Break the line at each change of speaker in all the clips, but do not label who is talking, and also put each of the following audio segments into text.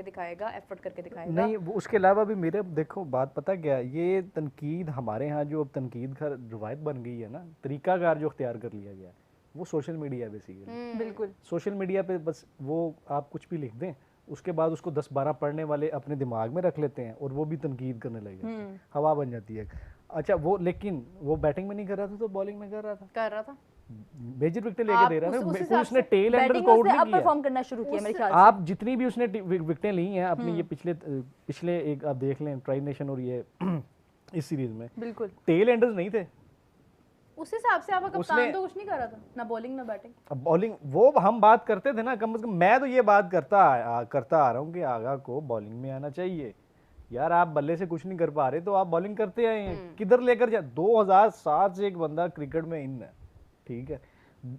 दिखाएगा, एफर्ट करके दिखाएगा।
नहीं, वो उसके अलावा भी मेरे देखो बात पता क्या, ये तनकीद हमारे यहाँ जो अब तनकीद का रवायत बन गई है ना, तरीकाकार जो अख्तियार कर लिया गया है, वो सोशल मीडिया बेसिकली।
बिल्कुल।
सोशल मीडिया पे बस वो आप कुछ भी लिख दें, उसके बाद उसको 10-12 पढ़ने वाले अपने दिमाग में रख लेते हैं और वो भी तनकीद करने लग जाते हैं, हवा बन जाती है। अच्छा वो, लेकिन वो बैटिंग में नहीं कर रहा था तो बॉलिंग में कर रहा था, मेजर विकेट लेके दे रहा है ना। कोई उसने टेल एंडर को आउट नहीं किया,
परफॉर्म करना शुरू किया मेरे ख्याल से।
आप जितनी भी उसने विकेटें ली हैं अपनी, ये पिछले एक आप देख लें, ट्राई नेशन और ये इस सीरीज में,
बिल्कुल
टेल एंडर्स नहीं थे।
उस हिसाब से आपका कप्तान तो कुछ नहीं कर रहा था, ना बॉलिंग ना बैटिंग।
अब बॉलिंग वो हम बात करते थे ना, कम से कम मैं तो ये बात करता आ रहा हूँ कि आगा को बॉलिंग में आना चाहिए यार। आप बल्ले से कुछ नहीं कर पा रहे तो आप बॉलिंग करते आए हैं, किधर लेकर जा। 2007 से एक बंदा क्रिकेट में इन है, ठीक है,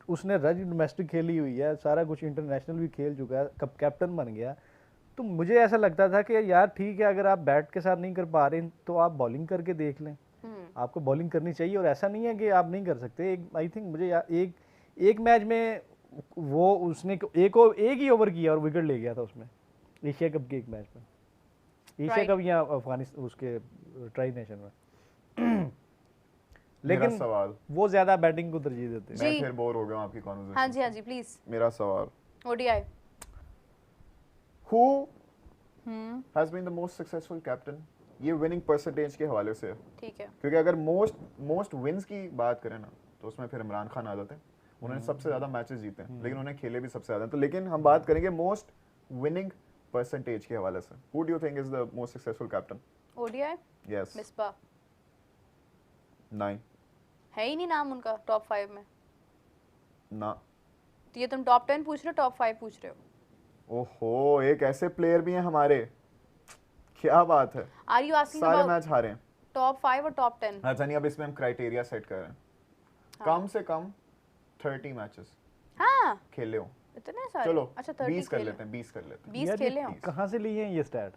उसने रज डोमेस्टिक खेली हुई है, सारा कुछ इंटरनेशनल भी खेल चुका है, कब कैप्टन बन गया। तो मुझे ऐसा लगता था कि यार ठीक है, अगर आप बैट के साथ नहीं कर पा रहे तो आप बॉलिंग करके देख लें, आपको बॉलिंग करनी चाहिए। और ऐसा नहीं है कि आप नहीं कर सकते। आई थिंक मुझे एक मैच में वो उसने एक ही ओवर किया और विकेट ले गया था उसमें, एशिया कप के एक मैच में, एशिया कप या अफगानिस्तान उसके ट्राई नेशन में। लेकिन
सवाल,
वो ज्यादा बैटिंग को तरजीह देते हैं।
मैं फिर बोर हो गया हूं आपकी कॉन्वर्सेशन।
हाँ जी प्लीज।
मेरा सवाल,
ODI
who has been the most successful captain, ये विनिंग परसेंटेज के हवाले से,
ठीक है,
क्योंकि अगर मोस्ट विन्स की बात करें ना तो उसमें फिर इमरान खान आ जाते हैं। उन्होंने सबसे ज्यादा मैचेस जीते हैं, लेकिन उन्हें खेले भी सबसे ज्यादा। तो लेकिन हम बात करेंगे मोस्ट विनिंग परसेंटेज के हवाले से, who do you think is the most successful captain?
ODI
yes,
Misbah.
9
है ही नहीं नाम उनका टॉप 5 में
ना।
तो ये तुम टॉप 10 पूछ रहे हो, टॉप 5 पूछ रहे हो?
ओहो, एक ऐसे प्लेयर भी हैं हमारे, क्या बात है।
आर यू आस्किंग
सारे
अबाउट
मैच हारे हैं।
टॉप 5 और टॉप 10?
अच्छा नहीं, अब इसमें हम क्राइटेरिया सेट कर रहे हैं, कम से कम 30 मैचेस
हाँ
खेले हो।
इतने सारे?
चलो
अच्छा 30
20 कर लेते हैं, 20 कर लेते हैं।
20 खेले हो?
कहाँ से लिए हैं ये स्टैट?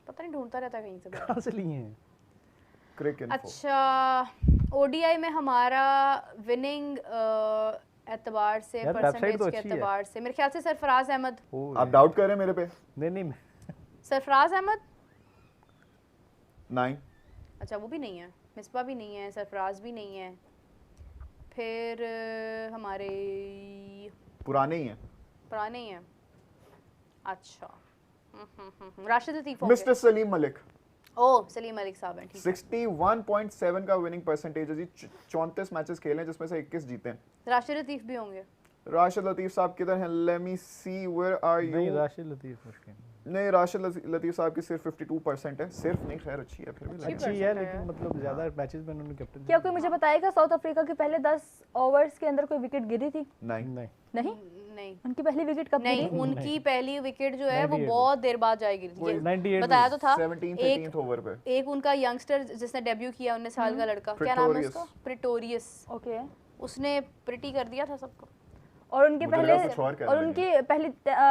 पता नहीं, ढूंढता रहता कहीं से।
कहाँ से लिए हैं?
क्रिकेट।
अच्छा ओडीआई में हमारा विनिंग एतबार से, परसेंटेज
तो
के एतबार से मेरे ख्याल से सरफराज अहमद।
आप डाउट कर रहे हैं मेरे पे?
नहीं
सरफराज अहमद
9।
अच्छा वो भी नहीं है, मिसबा भी नहीं है, सरफराज भी नहीं है, फिर हमारे
पुराने ही हैं,
पुराने ही हैं। अच्छा राशिद लतीफ होंगे।
मिस्टर सलीम मलिक।
ओह सलीम मलिक साहब हैं, ठीक है।
61.7 का विनिंग परसेंटेज है जी। 34 मैचेस खेले हैं जिसमें से 21 जीते हैं।
राशिद लतीफ भी होंगे।
राशिद लतीफ साहब किधर हैं? Let me see, where are you?
नहीं, राशिद लतीफ मुश्किल
नहीं, राशिद लतीफ साहब की सिर्फ 52% है। सिर्फ नहीं, खैर अच्छी है, फिर भी
अच्छी है, लेकिन मतलब ज्यादा मैचेस में उन्होंने कैप्टन।
क्या कोई मुझे बताएगा साउथ अफ्रीका के पहले 10 ओवर्स के अंदर कोई विकेट गिरी थी?
नहीं
नहीं
नहीं
उनकी पहली विकेट कब
नहीं,
गिरी?
उनकी पहली विकेट जो है वो बहुत देर बाद जाएगी।
98
बताया तो था।
17th ओवर पे
एक उनका यंगस्टर जिसने डेब्यू किया 19 साल का लड़का, क्या नाम है उसका? प्रिटोरियस।
ओके,
उसने प्रिटी कर दिया था सबको।
और उनके
मुझे
पहले
लगा कुछ और कहने
और
लगे।
उनकी पहली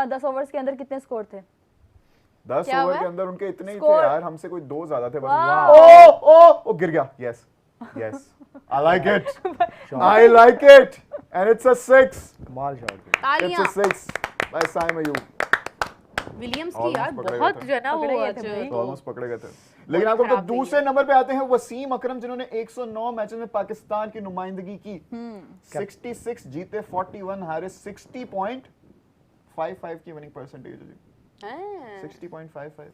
10 ओवर्स के अंदर कितने स्कोर थे?
10
क्या
ओवर
हुआ?
के अंदर उनके इतने ही थे
Score-
यार, हमसे कोई 2 ज्यादा थे बस।
वाह।
ओ गिर गया। Yes I like it, I like it, and it's a 6।
कमाल शॉट।
इट्स
तालियां
अ 6 बाय साइम अयूब।
विलियम्स की
Almost
यार
पकड़े गए
बहुत
थे।
जो है ना वो
पकड़े गए
आज
थे भाई।
तो ऑलमोस्ट पकड़े गए थे। लेकिन आपको तो
खराब गई
दूसरे नंबर पे आते हैं वसीम अकरम, जिन्होंने 109 मैचेस में पाकिस्तान की नुमाइंदगी की। 66 जीते, 41 हारे, 60.55 की विनिंग परसेंटेज है जी।
हैं।
60.55।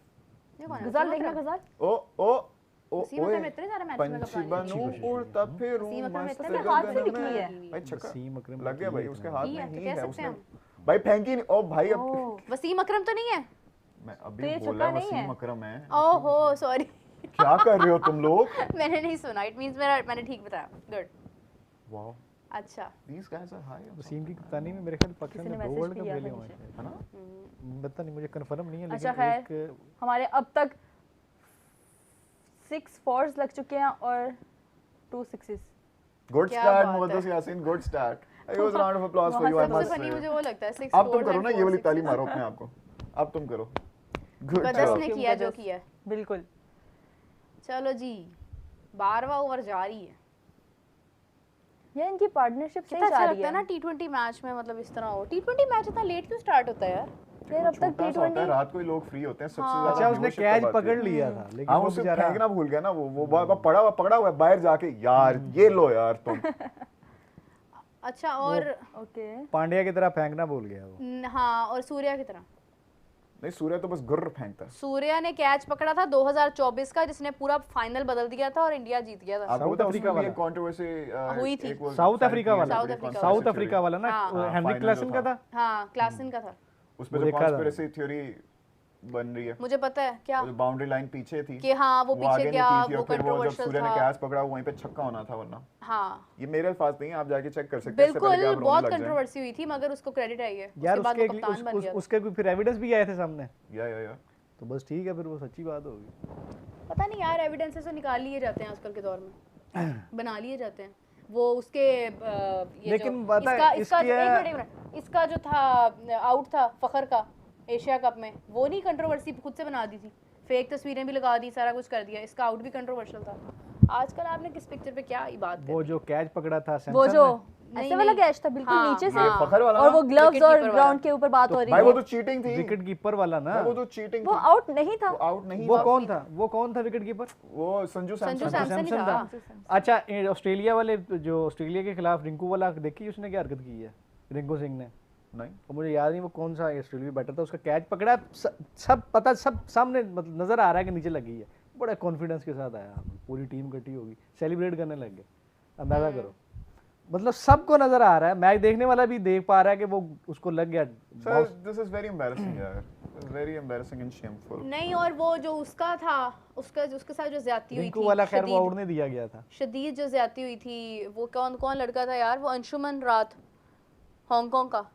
ये कौन है?
गजाल देखना गजाल।
ओ ओ ओ
वसीम अकरम इतने सारे मैच में
पंछी
कप्तानी
बनूं उड़ता फिरूं
वसीम अकरम
मस्त
इतने
हाथ से
गगन
निकली
में।
है।
भाई छक्का
वसीम अकरम
लग गया भाई, उसके हाथ
की
में
है, तो
ही
कह
है,
सकते
उसने
हैं
भाई फेंकी नहीं। ओ भाई अब
ओह, वसीम अकरम तो नहीं है?
मैं
तो
अभी
ये
बोला
छक्का नहीं
वसीम
है?
अकरम है।
ओहो सॉरी
क्या कर रहे हो तुम लोग?
मैंने नहीं सुना। इट मींस मैंने ठीक बताया। गुड।
वाओ,
अच्छा
these guys are high.
Wasim की कप्तानी में मेरे ख्याल पाकिस्तान
किसी
ने
ने
2
मैसेज
वर्ल्ड कप
किया
खेले
था
हुए
मुझे।
हैं,
है ना?
पता नहीं, मुझे कंफर्म नहीं है,
अच्छा
लेकिन
खैर,
एक
हमारे अब तक 6 4s लग चुके हैं और 2 6s।
Good
क्या
start,
बात
मुहद्दस
है।
Yasin, good start. I was a round of applause for you, I
सबसे
must
फनी
say.
मुझे वो लगता है 6
अब तुम करो ना, ये वाली ताली मारो अपने आप को। अब तुम करो। Good
कदस
job.
ने किया जो किया है।
बिल्कुल।
चलो जी 12वां ओवर जारी है।
ये इनकी पार्टनरशिप सही
कितना
जा
अच्छा
रही
लगता है ना
है।
T20 मैच में, मतलब इस तरह हो। T20 मैच इतना लेट क्यों स्टार्ट होता है यार?
फिर अब तक
छोटा सा होता है,
T20
रात को ही लोग फ्री होते हैं, सबसे
हाँ।
ज्यादा
अच्छा उसने
viewership
कैच
तब आती है।
पकड़ लिया था लेकिन
हाँ
वो
उसे
बेचारा
फेंकना भूल गया ना, वो पड़ा हुआ है बाहर जाके, यार ये लो यार तुम।
अच्छा और
ओके
पांड्या की तरह फेंकना भूल गया वो।
हाँ, और सूर्या की तरह।
नहीं सूर्य तो बस गुर्र फेंकता है।
सूर्या ने कैच पकड़ा था 2024 का, जिसने पूरा फाइनल बदल दिया था और इंडिया जीत गया था।
आपको
साउथ
पता है
अफ्रीका
उसमें भी
वाला।
एक कंट्रोवर्सी
हुई थी।
साउथ अफ्रीका वाला।
साउथ अफ्रीका वाला।
साउथ अफ्रीका वाला ना,
हाँ।
हेनरिक
final
क्लासन
जो
का
था।
था।
हाँ, क्लासन का था।
उसमें
वो
जो
देखा था।
कॉन्स्पिरेसी थ्योरी बन रही है,
मुझे पता है क्या,
वो जो बाउंड्री लाइन पीछे थी
कि हाँ वो
आगे
पीछे
नहीं
गया,
की थी,
वो
और फिर वो जब
कंट्रोवर्शियल
सूर्य ने
था।
कैच पकड़ा वहीं पे छक्का होना था, वरना
हाँ
ये मेरे अल्फाज नहीं है, आप जाके चेक कर सकते हैं, इससे पहले
बिल्कुल,
कि आप रोने
बहुत
लग जाएं।
कंट्रोवर्सी हुई थी, मगर उसको क्रेडिट है ये,
यार
उसके बाद वो
उसके
कप्तान बन गया।
उसके कोई फिर एविडेंस भी आए थे सामने,
या
तो बस ठीक है, फिर वो सच्ची बात होगी।
पता नहीं यार, एविडेंसेस तो निकाल लिए जाते हैं आजकल के दौर में, बना लिए जाते हैं। वो उसके ये
लेकिन
जो
पता है,
इसका
इसकी
एक मिनट, इसका जो था आउट था फखर का एशिया कप में, वो नहीं कंट्रोवर्सी खुद से बना दी थी, फेक तस्वीरें भी लगा दी, सारा कुछ कर दिया, इसका आउट भी कंट्रोवर्शियल था। आजकल आपने किस पिक्चर पे क्या ही बात
वो जो कैच पकड़ा था
वो
सैमसन
जो
ने,
ऐसे वाला कैच था बिल्कुल
हाँ,
नीचे से,
ये फखर वाला
और
ना?
वो ग्लव्स
विकेट
और
कीपर वाला।
ग्राउंड के ऊपर बात हो रही
भाई वो
है।
तो चीटिंग थी,
विकेट कीपर वाला ना,
वो तो चीटिंग
वो
थी,
आउट नहीं था।
वो आउट नहीं
वो
था।
कौन था विकेट कीपर?
वो संजू
संजू
सैमसन
सैमसन ही
सैमसन
था।
था। अच्छा ऑस्ट्रेलिया वाले, जो ऑस्ट्रेलिया के खिलाफ रिंकू वाला, देखी उसने क्या हरकत की है रिंकू सिंह ने?
नहीं
और मुझे याद नहीं वो कौन सा ऑस्ट्रेलिया बैटर था, उसका कैच पकड़ा, सब पता, सब सामने, मतलब नजर आ रहा है कि नीचे लगी है, बड़ा कॉन्फिडेंस के साथ आया, पूरी टीम इकट्ठी होगी, सेलिब्रेट करने लग गए, अंदाजा करो, मतलब सबको नजर आ रहा है, मैच देखने वाला भी देख पा रहा है कि वो उसको लग गया।
Sir this is very embarrassing यार, वेरी एम्बैरेसिंग एंड शेमफुल।
नहीं, और वो जो उसका था, उसके साथ जो ज्यादती हुई
रिंकू
थी,
वाला खैर वो
शदीद
आउट नहीं दिया गया था।
शदीद जो ज्यादती हुई थी, वो कौन लड़का था यार, वो अंशुमन रात, हांगकांग का,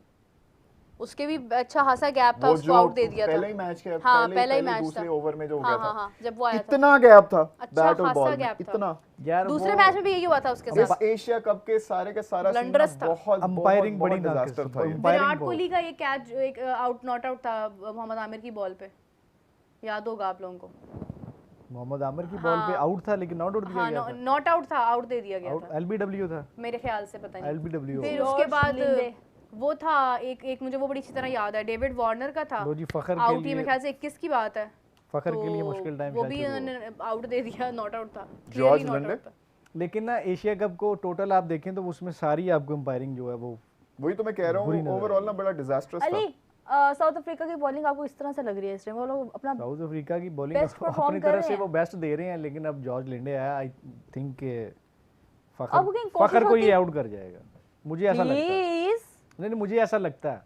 उसके भी अच्छा खासा गैप था,
वो
उसको
जो
आउट दे दिया था।
पहले ही मैच के
हाँ, पहले ही मैच
दूसरे
था।
ओवर में जो हो
हाँ
गया
हाँ,
था,
जब वो आया था,
इतना गैप था
अच्छा
बैट और
खासा
बॉल में,
गैप था।
इतना।
यार
दूसरे
वो
मैच में भी यही हुआ था उसके
इस
साथ।
एशिया कप के सारे के सारा सीन ना
Blunderous था।
बहुत
अंपायरिंग बड़ी
डिजास्टर था ये।
अंपायरिंग
विराट
बहुत।
कोहली का ये कैच जो एक आउट नॉट आउट था मोहम्मद आमिर की बॉल पे, याद होगा आप लोगों को?
मोहम्मद आमिर की बॉल पे
हाँ।
आउट था, लेकिन नॉट आउट दिया
हाँ,
गया था।
नॉट आउट था, आउट दे दिया गया
आउट
था
एलबीडब्ल्यू था,
मेरे ख्याल से, पता नहीं।
एलबीडब्ल्यू।
फिर
जॉर्ज
उसके बाद
लिंडे।
वो था एक मुझे वो बड़ी अच्छी तरह याद है, डेविड वार्नर का था
लो जी, फखर के
आउट ही,
लिए,
मेरे ख्याल से 21 की बात है,
फखर
तो
के लिए मुश्किल टाइम
वो
शायद
भी
शुरू हुआ।
उन्होंने आउट दे दिया, नॉट आउट था,
George
clearly not
Linde?
out था।
लेकिन ना एशिया कप को टोटल आप देखें तो उसमें सारी आपको अंपायरिंग जो है वो
वही तो मैं कह रहा
बुरी
हूँ,
नजर
ओवरऑल ना
आई।
बड़ा डिजास्टर्स था।
अली साउथ अफ्रीका की बॉलिंग आपको इस तरह से लग रही है इस टाइम? वो लोग अपना
साउथ अफ्रीका की बॉलिंग
Best perform
अपनी
कर
तरफ
रहे
से
हैं।
वो बेस्ट दे रहे हैं, लेकिन अब जॉर्ज लिंडे आया, आई थिंक
अब कहीं कोशिश
फखर को
होती-
ये आउट कर जाएगा, मुझे ऐसा लगता है।
प्लीज
नहीं, मुझे ऐसा लगता है,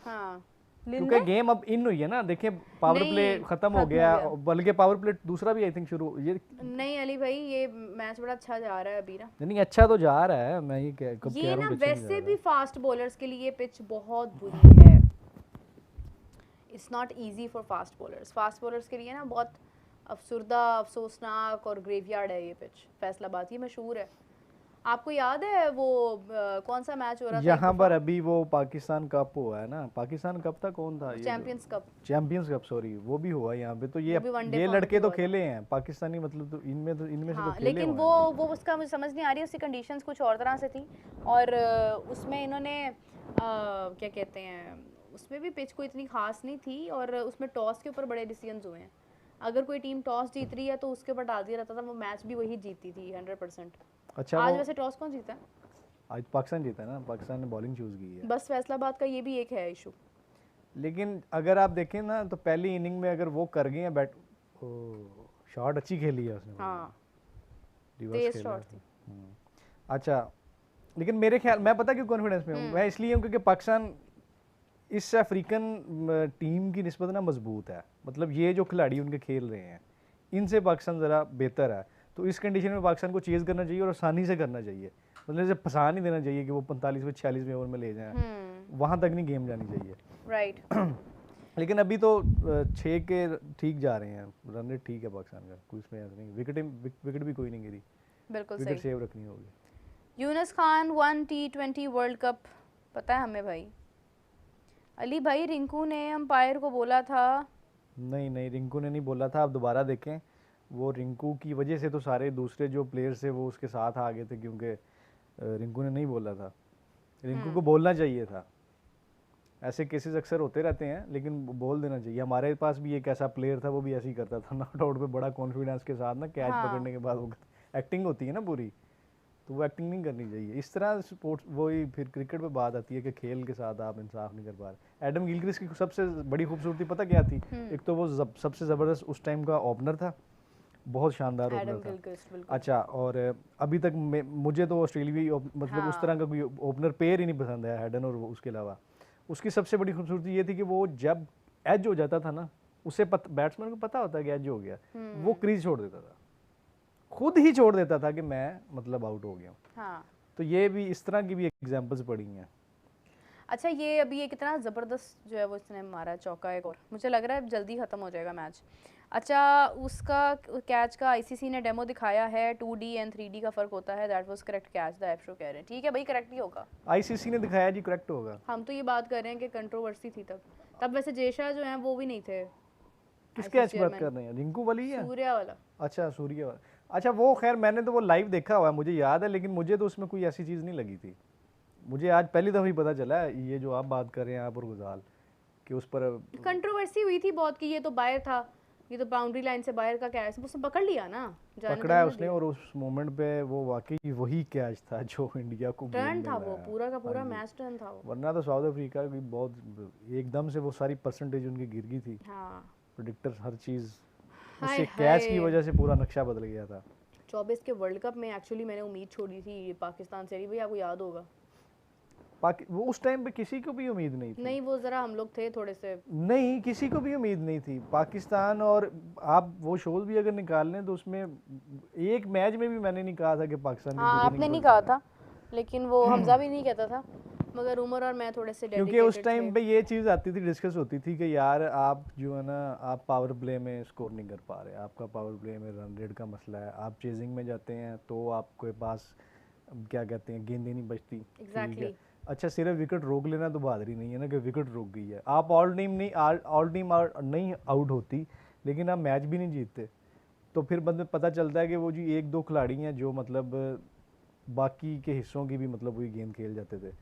हाँ,
क्योंकि गेम अब इन हुई है ना, देखिए पावर
नहीं,
प्ले खत्म हो गया, बल्कि पावर प्ले दूसरा भी आई थिंक शुरू, ये
नहीं अली भाई, ये मैच बड़ा अच्छा जा रहा है अभी ना।
नहीं अच्छा तो जा रहा है, मैं ये कब
ये
कह
ना
रहा हूँ कि अच्छा नहीं
वैसे
जा
भी
रहा
फास्ट बॉलर्स के लिए पिच बहुत बुरी है, it's not easy for fast bowlers. Fast bowlers के लिए ना बहुत अफसुर्दा, अफसोसनाक और ग्रेवयार्ड है ये पिच, फैसलाबाद। ये मशहूर है, आपको याद है वो कौन सा मैच हो रहा
है।
था
यहाँ पर अभी वो पाकिस्तान कप हुआ है ना, पाकिस्तान कप था, कौन था ये?
Champions cup?
Champions cup, sorry, वो भी हुआ यहाँ पे, तो ये
वो भी वनडे
ये
फॉर्मेट
लड़के तो
हुआ था।
खेले हैं पाकिस्तानी, मतलब तो इनमें से
हाँ,
तो खेले
लेकिन
हुए हैं।
वो उसका मुझे समझ नहीं आ रही, उसकी कंडीशंस कुछ और तरह से थी, और उसमें इन्होंने क्या कहते हैं, उसमें भी पिच कोई इतनी खास नहीं थी, और उसमें टॉस के ऊपर बड़े डिसीजंस हुए हैं। अगर कोई टीम टॉस जीत रही है तो उसके ऊपर डाल दिया रहता था, वो मैच भी वही जीतती थी 100%।
अच्छा,
आज
वो
वैसे टॉस कौन जीता है?
आज पाकिस्तान जीता ना, पाकिस्तान ने बॉलिंग चूज की है।
बस फैसलाबाद का ये भी एक है इशू।
लेकिन अगर आप देखें ना, तो पहली इनिंग में अगर वो कर गए हैं बैट, शॉट अच्छी खेली है उसने,
हाँ,
रिवर्स
तेज
खेला
शॉट
है।
थी।
अच्छा, लेकिन मेरे ख्याल, मैं पता क्यों कॉन्फिडेंस में हूँ, मैं इसलिए हूँ क्योंकि पाकिस्तान इस अफ्रीकन टीम की निस्बत ना मजबूत है, मतलब ये जो खिलाड़ी उनके खेल रहे हैं इनसे पाकिस्तान ज़रा बेहतर है, तो इस कंडीशन में पाकिस्तान को चेज़ करना चाहिए और आसानी से करना चाहिए, मतलब इसे फंसा नहीं देना चाहिए कि वो 45वें 46वें ओवर में ले जाएं, वहाँ तक नहीं गेम जानी चाहिए।
राइट।
लेकिन अभी तो 6 के ठीक जा रहे हैं, रन रेट ठीक है पाकिस्तान का, कोई इसमें ऐसा नहीं, विकेट भी कोई नहीं गिरी,
बिल्कुल
विकेट
सही।
सेव रखनी होगी।
Yunus Khan one T20 world cup, पता है हमें भाई? अली भाई, रिंकू ने अंपायर को बोला था।
नहीं, रिंकू ने नहीं बोला था, आप दोबारा देखें, वो रिंकू की वजह से तो सारे दूसरे जो प्लेयर्स थे वो उसके साथ आ गए थे, क्योंकि रिंकू ने नहीं बोला था, रिंकू को बोलना चाहिए था। ऐसे केसेस अक्सर होते रहते हैं, लेकिन बोल देना चाहिए। हमारे पास भी एक ऐसा प्लेयर था, वो भी ऐसे ही करता था, नॉट आउट पे बड़ा कॉन्फिडेंस के साथ ना कैच
हाँ।
पकड़ने के बाद वो एक्टिंग होती है ना पूरी, तो वो एक्टिंग नहीं करनी चाहिए इस तरह। स्पोर्ट्स वही फिर क्रिकेट पे बात आती है कि खेल के साथ आप इंसाफ नहीं कर पा रहे। एडम गिलक्रिस्ट की सबसे बड़ी खूबसूरती पता क्या थी? एक तो वो सबसे ज़बरदस्त उस टाइम का ओपनर था, बहुत शानदार
एडम
ओपनर था।
गिलक्रिस्ट बिल्कुल।
अच्छा, और अभी तक मुझे तो ऑस्ट्रेलियाई मतलब उस तरह का कोई ओपनर पेयर ही नहीं पसंद है, हेडन और उसके अलावा। उसकी सबसे बड़ी खूबसूरती ये थी कि वो जब एज हो जाता था ना, उसे बैट्समैन को पता होता है कि एज हो गया, वो क्रीज छोड़ देता था, खुद ही छोड़ देता था कि मैं मतलब आउट हो गया हूँ।
हाँ।
तो ये भी इस तरह की भी एग्जांपल्स पड़ी हैं।
अच्छा, ये अभी ये कितना ज़बरदस्त जो है वो इसने मारा चौका एक, और मुझे लग रहा है जल्दी ख़त्म हो जाएगा मैच। अच्छा, उसका कैच का आईसीसी ने डेमो दिखाया है, 2D एंड 3D का फ़र्क होता है, that was correct catch, the एफशो कह रहे हैं। ठीक है भाई, करेक्ट ही होगा।
आईसीसी ने दिखाया जी, करेक्ट होगा।
हम तो ये बात कर रहे हैं कि कंट्रोवर्सी थी तब वैसे जेशा जो हैं वो भी नहीं थे।
किस
ICC
कैच की बात
चेयरमैन
कर रहे हैं? रिंकू वाली है?
सूर्या वाला।
अच्छा, सूर्य वाला। अच्छा, वो खैर मैंने तो वो लाइव देखा हुआ है, मुझे याद है, लेकिन मुझे तो उसमें कोई ऐसी चीज़ नहीं लगी थी। मुझे आज पहली दफ़ा ही पता चला है, ये जो आप बात कर रहे हैं, आप और गुजाल, कि उस पर
कंट्रोवर्सी हुई थी बहुत कि ये तो बाहर था, ये तो बाउंड्री लाइन से बाहर का कैच, उसने पकड़ लिया ना, जाने
पकड़ा है
तो
उसने, और उस मोमेंट पे वो वाकई वही कैच था जो इंडिया को
टर्न
गेम में
था, वो
लाया।
पूरा का पूरा
हाँ जी।
मैच टर्न था वो।
वरना तो साउथ अफ्रीका की बहुत एकदम से वो सारी परसेंटेज उनकी गिर गई थी,
हाँ।
प्रेडिक्टर हर चीज़,
हाय
उससे कैच की
हाय।
वजह से पूरा नक्शा बदल गया था।
24 के वर्ल्ड कप में एक्चुअली मैंने उम्मीद छोड़ी थी पाकिस्तान से, भाई आपको याद होगा।
वो उस टाइम पे किसी को भी उम्मीद नहीं थी।
नहीं, वो ज़रा हम लोग थे थोड़े से।
नहीं, किसी को भी उम्मीद नहीं थी पाकिस्तान। और आप वो शोज भी अगर निकाल लें तो उसमें एक मैच में भी मैंने नहीं कहा था कि पाकिस्तान की
हाँ,
क्रिकेट
आपने नहीं
निकल
कहा
जाएगा।
था, लेकिन वो हमजा भी नहीं कहता था, मगर उमर और मैं थोड़े से
क्योंकि उस
डेडिकेटेड
टाइम
थे।
पे ये चीज़ आती थी, डिस्कस होती थी कि यार आप जो है ना, आप पावर प्ले में स्कोर नहीं कर पा रहे, आपका पावर प्ले में रन रेट का मसला है, आप चेजिंग में जाते हैं तो आपके पास क्या कहते हैं, गेंदें नहीं बचती। ठीक है,
एग्जैक्टली।
अच्छा सिर्फ विकेट रोक लेना तो बहादुरी नहीं है ना, कि विकेट रोक गई है, आप ऑल टीम नहीं आउट होती, लेकिन आप मैच भी नहीं जीतते। तो फिर बंदे पता चलता है कि वो जी एक दो खिलाड़ी हैं जो मतलब बाकी के हिस्सों की भी मतलब वही गेंद खेल जाते थे,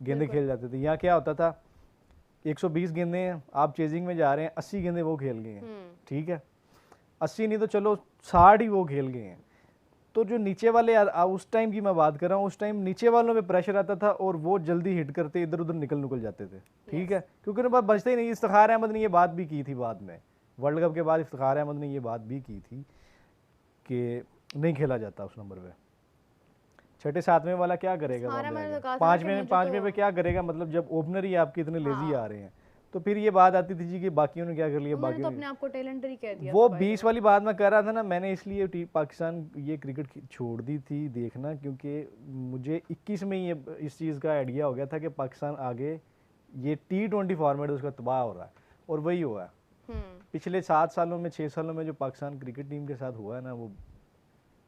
गेंदें खेल जाते थे। यहाँ क्या होता था, 120 गेंदें हैं, आप चेजिंग में जा रहे हैं, 80 गेंदें वो खेल गए हैं, ठीक है, 80 नहीं तो चलो 60 ही वो खेल गए हैं। तो जो नीचे वाले उस टाइम की मैं बात कर रहा हूँ, उस टाइम नीचे वालों पे प्रेशर आता था और वो जल्दी हिट करते, इधर उधर निकल जाते थे। ठीक है, क्योंकि उनके पास बचते ही नहीं। इफ्तिखार अहमद ने ये बात भी की थी बाद में, वर्ल्ड कप के बाद इफ्तिखार अहमद ने ये बात भी की थी कि नहीं खेला जाता उस नंबर पे। छठे सातवें वाला क्या करेगा वहाँ पे आके? पाँचवें पे क्या करेगा? मतलब जब ओपनर ही आपके इतने लेजी आ रहे हैं, तो फिर ये बात आती थी जी कि बाकियों ने क्या कर लिया,
उन्होंने
बाकियों
तो
ने
अपने आप को टैलेंटर ही कह दिया
वो
था
20 वाली बात मैं कर रहा था ना, मैंने इसलिए पाकिस्तान ये क्रिकेट छोड़ दी थी देखना, क्योंकि मुझे 21 में ये इस चीज़ का आइडिया हो गया था कि पाकिस्तान आगे ये T20 फॉर्मेट उसका तबाह हो रहा है, और वही हुआ है। पिछले 7 सालों में 6 सालों में जो पाकिस्तान क्रिकेट टीम के साथ हुआ है ना, वो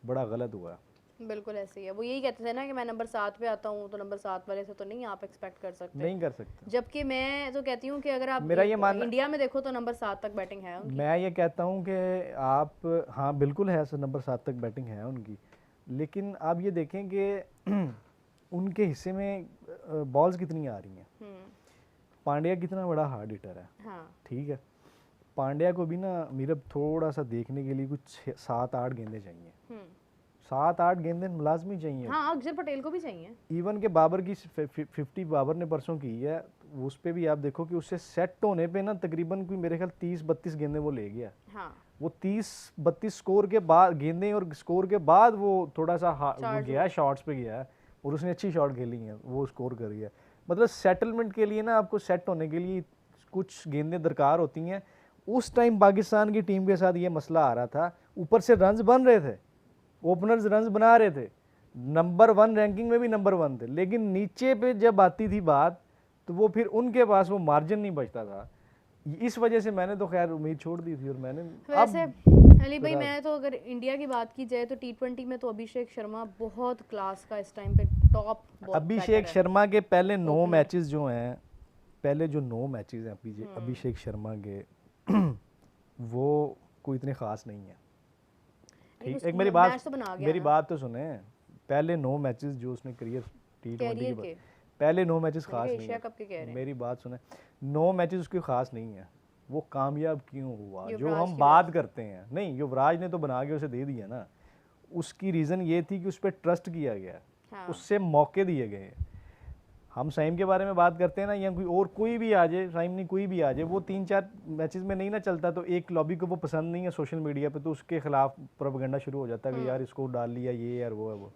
बड़ा गलत हुआ है।
बिल्कुल ऐसे ही है। वो यही कहते थे ना कि मैं नंबर 7 पे आता हूँ, तो नंबर 7 वाले से तो नहीं आप एक्सपेक्ट कर सकते।
नहीं कर सकते।
जबकि मैं तो कहती हूँ कि अगर आप
मेरा ये मानना,
इंडिया में देखो तो नंबर 7 तक बैटिंग है उनकी।
मैं ये कहता हूँ कि आप, हाँ बिल्कुल है सर, नंबर 7 तक बैटिंग है उनकी, लेकिन आप ये देखें कि उनके हिस्से में बॉल्स कितनी आ रही हैं। पांड्या कितना बड़ा हार्ड हिटर है।
हाँ।
ठीक है, पांड्या को भी ना मीरब थोड़ा सा देखने के लिए कुछ 7-8 गेंदें चाहिए, 7-8 गेंदें लाजमी चाहिए।
हाँ, अक्षर पटेल को भी चाहिए।
इवन के बाबर की 50 बाबर ने परसों की है, उस पर भी आप देखो कि उससे सेट होने पे ना तकरीबन कोई मेरे ख्याल 30-32 गेंदें वो ले गया।
हाँ।
वो 30-32 स्कोर के बाद गेंदें और स्कोर के बाद वो थोड़ा सा वो गया शॉट्स पे गया है, और उसने अच्छी शॉट खेली है, वो स्कोर कर गया। मतलब सेटलमेंट के लिए ना, आपको सेट होने के लिए कुछ गेंदें दरकार होती हैं। उस टाइम पाकिस्तान की टीम के साथ ये मसला आ रहा था, ऊपर से रन्स बन रहे थे, ओपनर्स रन्स बना रहे थे, नंबर 1 रैंकिंग में भी नंबर 1 थे, लेकिन नीचे पे जब आती थी बात, तो वो फिर उनके पास वो मार्जिन नहीं बचता था। इस वजह से मैंने तो खैर उम्मीद छोड़ दी थी। और मैंने
वैसे अली भाई, मैं तो अगर इंडिया की बात की जाए तो T20 में तो अभिषेक शर्मा बहुत क्लास का इस टाइम पे टॉप।
अभिषेक शर्मा के पहले 9 मैचेस जो हैं, पहले जो 9 मैचेस हैं अभिषेक शर्मा के वो कोई इतने ख़ास नहीं है। ठीक, एक मेरी बात तो सुने, पहले 9 मैचेस जो उसने करियर T20 के, पहले 9 मैचेस
मैंने
खास
कहा
नहीं
एशिया
है,
कप के कह रहे हैं।
मेरी बात सुने, 9 मैचेस उसके खास नहीं है, वो कामयाब क्यों हुआ जो
युवराज
हम
की
बात करते हैं। नहीं, युवराज ने तो बना के उसे दे दिया ना, उसकी रीज़न ये थी कि उस पर ट्रस्ट किया गया,
हाँ।
उससे मौके दिए गए। हम साइम के बारे में बात करते हैं ना, या कोई और कोई भी आ जाए, साइम नहीं कोई भी आ जाए, वो 3-4 मैचेस में नहीं ना चलता तो एक लॉबी को वो पसंद नहीं है सोशल मीडिया पे, तो उसके खिलाफ प्रोपेगेंडा शुरू हो जाता है कि यार इसको डाल लिया, ये यार वो है वो।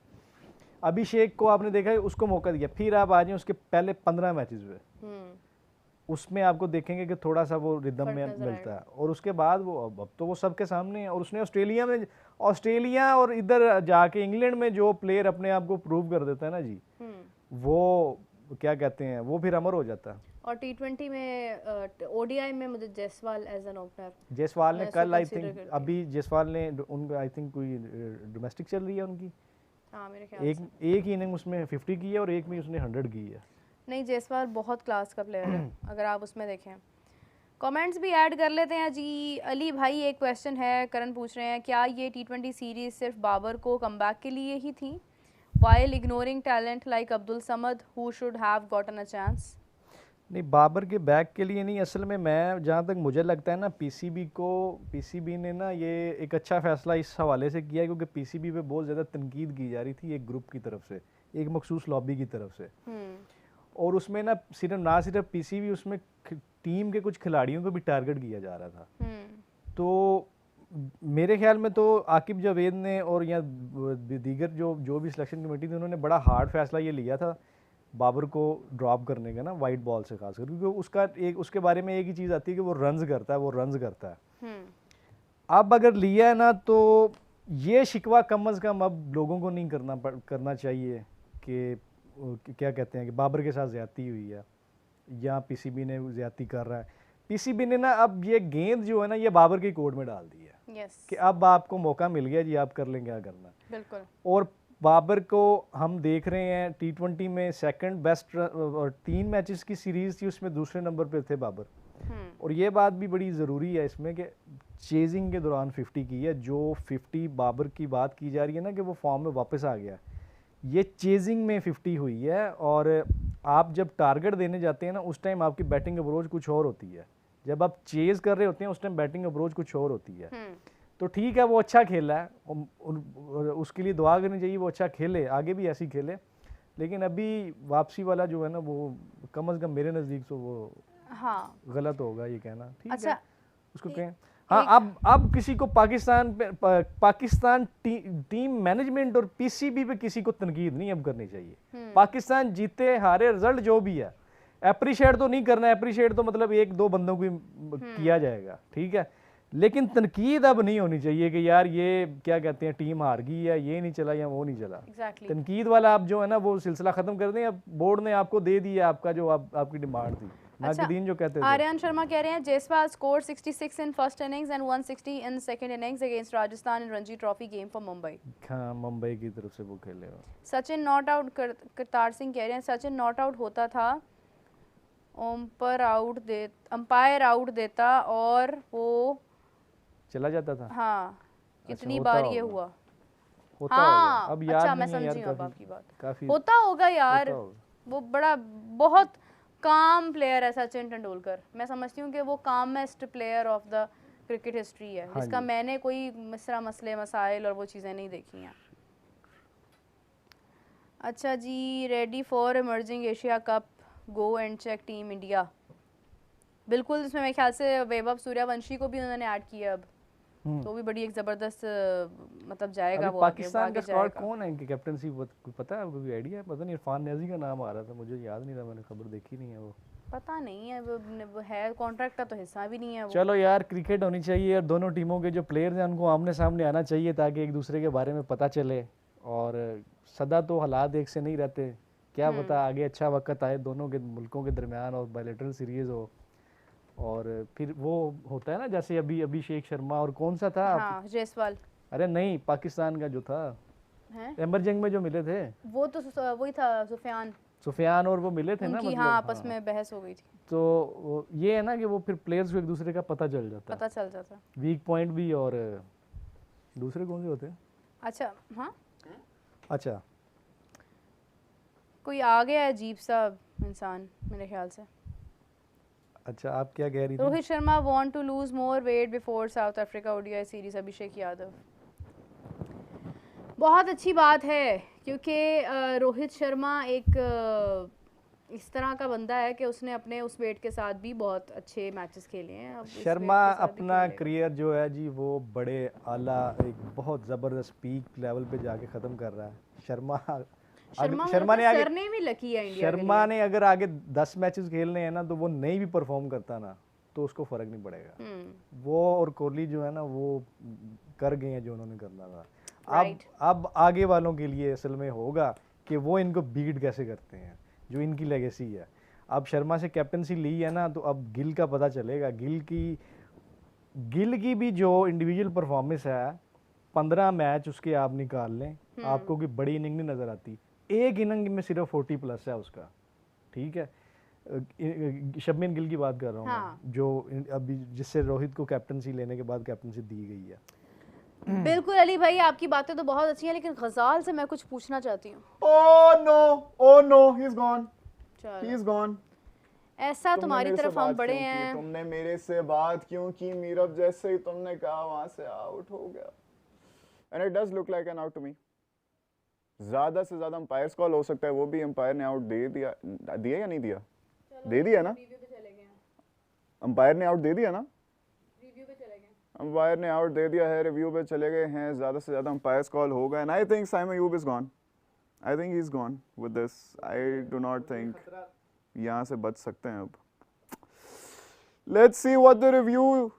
अभिषेक को आपने देखा है, उसको मौका दिया, फिर आप आ जाए उसके पहले 15 मैचेस पे, उसमें आपको देखेंगे कि थोड़ा सा वो रिदम
फर्क
में
नजर
मिलता है। और उसके बाद वो अब तो वो सबके सामने है, और उसने ऑस्ट्रेलिया और इधर जाके इंग्लैंड में जो प्लेयर अपने आप को प्रूव कर देता है ना जी, वो क्या कहते हैं, वो फिर अमर हो जाता है।
और T20 में ओडीआई में मुझे Jaiswal as an opener
Jaiswal ने
मैं
कल
उसको
आई
consider
थिंक,
करती हूँ।
अभी जायसवाल ने उनका आई थिंक कोई डोमेस्टिक चल रही है उनकी,
हाँ मेरे ख्याल
एक
से।
एक ही इनिंग उसमें 50 की है और एक में उसने 100 की है।
नहीं, जायसवाल बहुत क्लास का प्लेयर है अगर आप उसमें देखें। कमेंट्स भी ऐड कर लेते हैं जी। अली भाई एक क्वेश्चन है, करण पूछ रहे हैं क्या ये T20 सीरीज सिर्फ बाबर को कमबैक के लिए ही थी, while ignoring talent like Abdul Samad who should have gotten a chance?
नहीं, बाबर के बैक के लिए नहीं, असल में मैं जहाँ तक मुझे लगता है ना, पीसीबी ने ना ये एक अच्छा फैसला इस हवाले से किया क्योंकि पीसीबी पे बहुत ज़्यादा तनकीद की जा रही थी एक ग्रुप की तरफ से, एक मखसूस लॉबी की तरफ से, और उसमें ना सिर्फ पीसीबी, उसमें टीम के कुछ खिलाड़ियों को भी टारगेट किया जा रहा था। तो मेरे ख्याल में तो आकिब जावेद ने और या दीगर जो भी सिलेक्शन कमेटी थी, उन्होंने बड़ा हार्ड फैसला ये लिया था बाबर को ड्रॉप करने का ना, वाइट बॉल से खासकर, क्योंकि उसके बारे में एक ही चीज़ आती है कि वो रन्स करता है। अब अगर लिया है ना, तो ये शिकवा कम अज़ कम अब लोगों को नहीं करना चाहिए कि क्या कहते हैं कि बाबर के साथ ज़्यादती हुई है या पीसीबी ने ज़्यादती कर रहा है। पीसीबी ने ना अब ये गेंद जो है ना, ये बाबर की कोर्ट में डाल दी है कि अब आपको मौका मिल गया जी, आप कर लें क्या करना।
बिल्कुल।
और बाबर को हम देख रहे हैं T20 में सेकंड बेस्ट, और 3 मैचेस की सीरीज थी उसमें दूसरे नंबर पे थे बाबर। और ये बात भी बड़ी ज़रूरी है इसमें कि चेजिंग के दौरान 50 की है, जो 50 बाबर की बात की जा रही है ना कि वो फॉर्म में वापस आ गया, ये चेजिंग में 50 हुई है। और आप जब टारगेट देने जाते हैं ना, उस टाइम आपकी बैटिंग अप्रोच कुछ और होती है, जब आप चेज कर रहे होते हैं उस टाइम बैटिंग अप्रोच कुछ और होती है। तो ठीक है, वो अच्छा खेला है, उसके लिए दुआ करनी चाहिए, वो अच्छा खेले, आगे भी ऐसे ही खेले, लेकिन अभी वापसी वाला जो है ना, वो कम अज़ कम मेरे नज़दीक तो वो गलत होगा ये कहना। ठीक है, उसको कहें। हाँ, अब किसी को पाकिस्तान टीम मैनेजमेंट और पीसीबी पे किसी को तनकीद नहीं अब करनी चाहिए। पाकिस्तान जीते हारे, रिजल्ट जो भी है, अप्रिशिएट तो नहीं करना है, अप्रिशिएट तो मतलब 1-2 बंदों को किया जाएगा, ठीक है, लेकिन तनकीद अब नहीं होनी चाहिए कि यार ये क्या कहते हैं टीम हार गई है, ये नहीं चला या वो नहीं चला। तनकीद वाला आप जो है ना वो सिलसिला खत्म कर दें। अब बोर्ड ने आपको दे दिया आपका जो आपकी डिमांड थी। नाकिदीन जो कहते थे,
आर्यन शर्मा कह रहे हैं Jaiswal scored 66 in first innings and 160 in second innings against Rajasthan in Ranji trophy game for Mumbai.
हाँ, मुंबई की तरफ से वो खेले हो।
सचिन नॉट आउट, करतार सिंह कह रहे हैं सचिन नॉट आउट होता था, अंपायर आउट देता और वो
चला जाता था।
हाँ, कितनी
अच्छा,
बार ये हुआ
होता
हाँ,
अब याद
अच्छा
नहीं
मैं
है यार,
समझी हूँ आपकी बात,
काफी
होता होगा यार, वो बहुत काम प्लेयर है सचिन तेंदुलकर। मैं समझती हूँ कि वो calmest player of the cricket history है, जिसका मैंने कोई मसले मसाइल और वो चीज़ें नहीं देखी हैं। अच्छा जी, ready for emerging Asia cup, go and check team India. बिल्कुल, इसमें मेरे ख्याल से वैभव सूर्यवंशी को भी उन्होंने ऐड किया अब, तो भी बड़ी एक ज़बरदस्त मतलब जाएगा वो
पाकिस्तान का स्क्वाड कौन है इनकी कैप्टनसी, पता है आपको, कोई आइडिया है? पता नहीं, इरफान न्याजी का नाम आ रहा था, मुझे याद नहीं था, मैंने खबर देखी नहीं है, वो
पता नहीं है, वो है कॉन्ट्रैक्ट का तो हिस्सा भी नहीं है वो।
चलो यार, क्रिकेट होनी चाहिए और दोनों टीमों के जो प्लेयर्स हैं उनको आमने सामने आना चाहिए ताकि एक दूसरे के बारे में पता चले। और सदा तो हालात एक से नहीं रहते, क्या पता आगे अच्छा वक्त आए दोनों के मुल्कों के दरमियान और बायलैटरल सीरीज हो, और फिर वो होता है ना जैसे अभी अभिषेक शर्मा और कौन सा था,
हाँ, जायसवाल,
अरे नहीं, पाकिस्तान का जो था एम्बरजंग में जो मिले थे,
वो तो वही था सुफियान
और वो मिले थे ना, मतलब
हाँ, आपस में बहस हो गई थी।
तो ये है ना कि वो फिर प्लेयर्स को एक दूसरे का पता चल जाता, वीक पॉइंट भी, और दूसरे कौन से होते हैं।
अच्छा, हाँ,
अच्छा,
कोई आ गया है अजीब सा इंसान मेरे ख्याल से।
अच्छा आप क्या कह रही थी?
Rohit Sharma want to lose more weight before South Africa ODI series, Abhishek Yadav. बहुत अच्छी बात है क्योंकि रोहित शर्मा एक इस तरह का बंदा है कि उसने अपने उस वेट के साथ भी बहुत अच्छे मैचेस खेले हैं। अब इस weight
शर्मा
के साथ भी
अपना
खेलेगा।
करियर जो है जी वो बड़े आला एक बहुत ज़बरदस्त पीक लेवल पे जाके ख़त्म कर रहा है। शर्मा
शर्मा ने आगे सरने भी लकी है इंडिया के
शर्मा
लिए।
ने अगर आगे 10 मैचेस खेलने हैं ना तो वो नहीं भी परफॉर्म करता ना तो उसको फ़र्क नहीं पड़ेगा। वो और कोहली जो है ना वो कर गए हैं जो उन्होंने करना था।
Right.
अब आगे वालों के लिए असल में होगा कि वो इनको बीट कैसे करते हैं, जो इनकी लेगेसी है। अब शर्मा से कैप्टनसी ली है ना तो अब गिल का पता चलेगा। गिल की भी जो इंडिविजुअल परफॉर्मेंस है 15 मैच उसके आप निकाल लें आपको कोई बड़ी इनिंग नहीं नज़र आती। एक इनिंग में सिर्फ 40 प्लस है उसका, ठीक है। शब्बीर गिल की बात कर रहा हूँ मैं, जो अभी जिससे रोहित को कैप्टनसी लेने के बाद कैप्टनसी दी गई है।
बिल्कुल अली भाई, आपकी बातें तो बहुत अच्छी हैं लेकिन गजाल से मैं कुछ पूछना चाहती हूँ।
oh no, he's gone.
चलो,
He's gone.
ऐसा
तुमने
तुम्हारी
मेरे से
तरफ हम
बात
बड़े
क्यों की?
हैं।
तुमने मेरे से बात क्यों की? मीरब जैसे ही तुमने कहा वहां से आउट हो गया। And it does look like an out to me. ज्यादा से ज्यादा अंपायर्स कॉल हो सकता है, वो भी अंपायर ने आउट दे दिया या नहीं दिया? दे दिया ना? अंपायर ने आउट दे दिया ना? अंपायर ने आउट दे दिया है, रिव्यू पे चले गए हैं। ज्यादा से ज्यादा अंपायर्स कॉल होगा and I think Simon Ayub is gone. I think he is gone with this. I do not think यहाँ से बच सकते हैं अब। Let's see what the review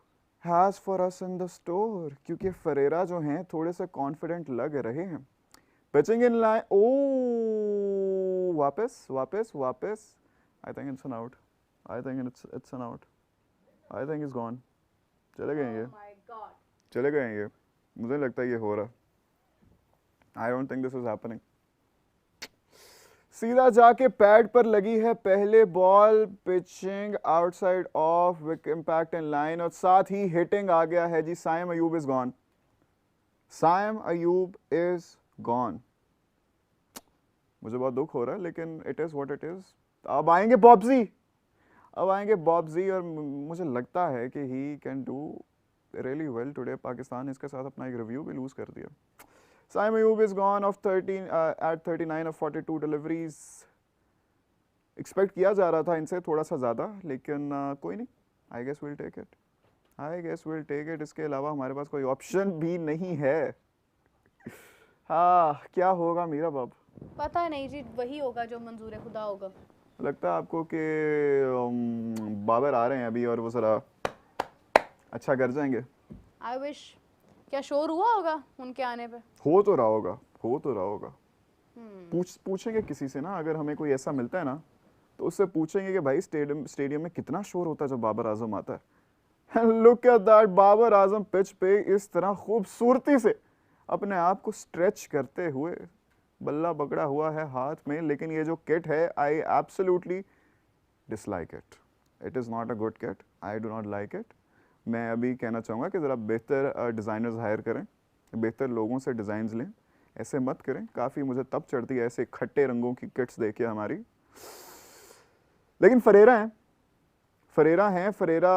has for us in the store, क्योंकि फरेरा जो हैं थोड़े से कॉन्फिडेंट लग रहे हैं। पिचिंग इन लाइन, ओ वापस I think it's an out. I think it's an out. I think is gone. चले गए ये, चले गए ये, मुझे लगता है ये हो रहा। I don't think this is happening. सीधा जाके पैड पर लगी है पहले ball, pitching outside off wicket impact in line और साथ ही हिटिंग आ गया है जी। Saim Ayub is gone. Saim Ayub is gone. मुझे बहुत दुख हो रहा है लेकिन it is what it is. अब आएंगे बॉब्जी, और मुझे लगता है कि he can do really well today. Pakistan इसके साथ अपना एक रिव्यू भी लूज कर दिया। Saim Ayub is gone off 13 at 39 of 42 deliveries. Expect किया जा रहा था इनसे थोड़ा सा ज़्यादा, लेकिन कोई नहीं, I guess will take it. इसके अलावा हमारे पास कोई ऑप्शन भी नहीं है। हाँ, क्या होगा मीरा बाब?
पता नहीं जी, वही होगा जो मंजूर खुदा होगा।
लगता है आपको कि बाबर आ रहे हैं अभी और वो ज़रा अच्छा कर जाएंगे?
I wish. क्या शोर हुआ होगा उनके आने पे?
हो तो रहा होगा। पूछेंगे किसी से ना, अगर हमें कोई ऐसा मिलता है ना तो उससे पूछेंगे कि भाई स्टेडियम में कितना शोर होता है जब बाबर आजम आता है। Look at that, Babar Azam pitch पे इस तरह खूबसूरती से अपने आप को स्ट्रेच करते हुए, बल्ला पकड़ा हुआ है हाथ में। लेकिन ये जो किट है, I absolutely dislike it. It is not a good kit, I do not like it. मैं अभी कहना चाहूँगा कि ज़रा बेहतर डिज़ाइनर्स हायर करें, बेहतर लोगों से डिज़ाइंस लें, ऐसे मत करें। काफ़ी मुझे तब चढ़ती है ऐसे खट्टे रंगों की किट्स देखिए हमारी। लेकिन फरेरा हैं। फरेरा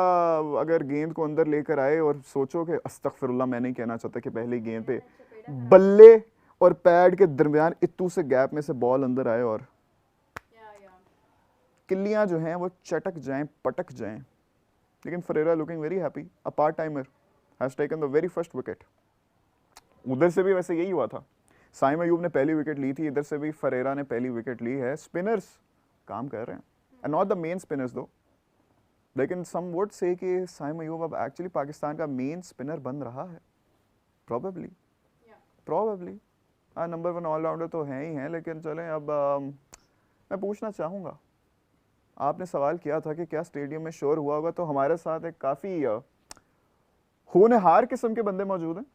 अगर गेंद को अंदर लेकर आए और सोचो कि अस्तगफिरुल्लाह, मैं नहीं कहना चाहता कि पहली गेंद पे बल्ले और पैड के दरमियान इतू से गैप में से बॉल अंदर आए और किल्लियां जो हैं वो चटक जाएं, पटक जाएं। लेकिन Ferreira looking very happy. A part timer has taken the very first wicket. उधर से भी वैसे यही हुआ था, साइम अयूब ने पहली विकेट ली थी, इधर से भी फरेरा ने पहली विकेट ली है। स्पिनर्स काम कर रहे हैं, and not the main spinners दो। लेकिन सम वुड से कि साइम अयूब अब एक्चुअली पाकिस्तान का मेन स्पिनर बन रहा है। प्रोबेबली नंबर 1 ऑलराउंडर तो हैं ही हैं। लेकिन चलें, अब मैं पूछना चाहूँगा, आपने सवाल किया था कि क्या स्टेडियम में शोर हुआ होगा, तो हमारे साथ एक काफ़ी होनहार किस्म के बंदे मौजूद हैं।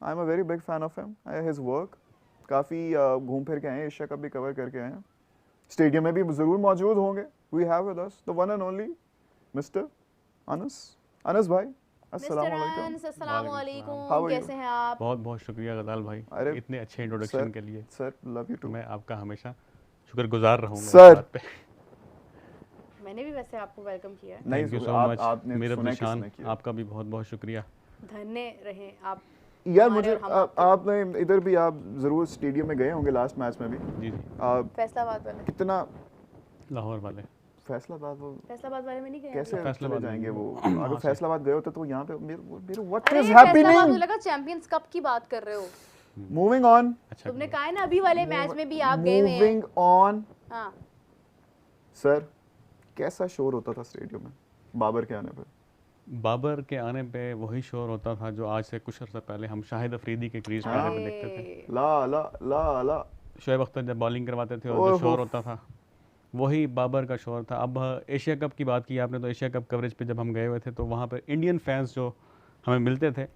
I am a very big fan of him, his work. काफ़ी घूम फिर के आए हैं, एशिया कप भी कवर करके आए हैं। स्टेडियम में भी ज़रूर मौजूद होंगे। We have with us the one and only mister Anas भाई। अस्सलाम वालेकुम।
कैसे हैं आप?
बहुत बहुत शुक्रिया गदाल भाई,
अरे
इतने अच्छे इंट्रोडक्शन के लिए।
Sir love you too.
मैं आपका हमेशा शुक्रगुजार रहूंगा इस
Sir.
बात पे।
मैंने भी वैसे आपको वेलकम किया है।
नहीं
थैंक यू सो मच
आपने
मेरे
सुना
निशान,
किसने किया?
आपका भी बहुत बहुत शुक्रिया।
धन्य रहें आप।
यार
हमारे
मुझे
और हम आपके।
आपने इधर भी आप जरूर स्टेडियम में गए होंगे लास्ट मैच में भी।
जी जी,
आप
फैसलाबाद वाले
कितना
लाहौर वाले।
फैसलाबाद वो
फैसलाबाद वाले में नहीं गए
कैसे
आप?
चले
फैसलाबाद
जाएंगे वो?
वहाँ
अगर
से।
फैसलाबाद गए होते तो यहाँ पे मेरे व्हाट
अरे
इज
फैसलाबाद
हैपनिंग?
मुझे लगा चैंपियंस कप की बात कर रहे हो।
मूविंग ऑन,
अच्छा
तुमने कहा है ना अभी वाले मैच में भी आप गए हुए हैं।
Moving on.
हाँ
सर कैसा शोर होता था स्टेडियम में बाबर के आने पे?
बाबर के आने पे वही शोर होता था जो आज से कुछ अर्सा पहले हम शाहिद अफरीदी के क्रीज पे आने पे देखते थे।
अरे,
ला ला ला ला।
शोएब अख्तर जब बॉलिंग करवाते थे और
ओहो।
जो शोर होता था वही बाबर का शोर था। अब एशिया कप की बात की आपने, तो एशिया कप कवरेज पे जब हम गए हुए थे तो वहाँ पर इंडियन फैंस जो हमें मिलते थे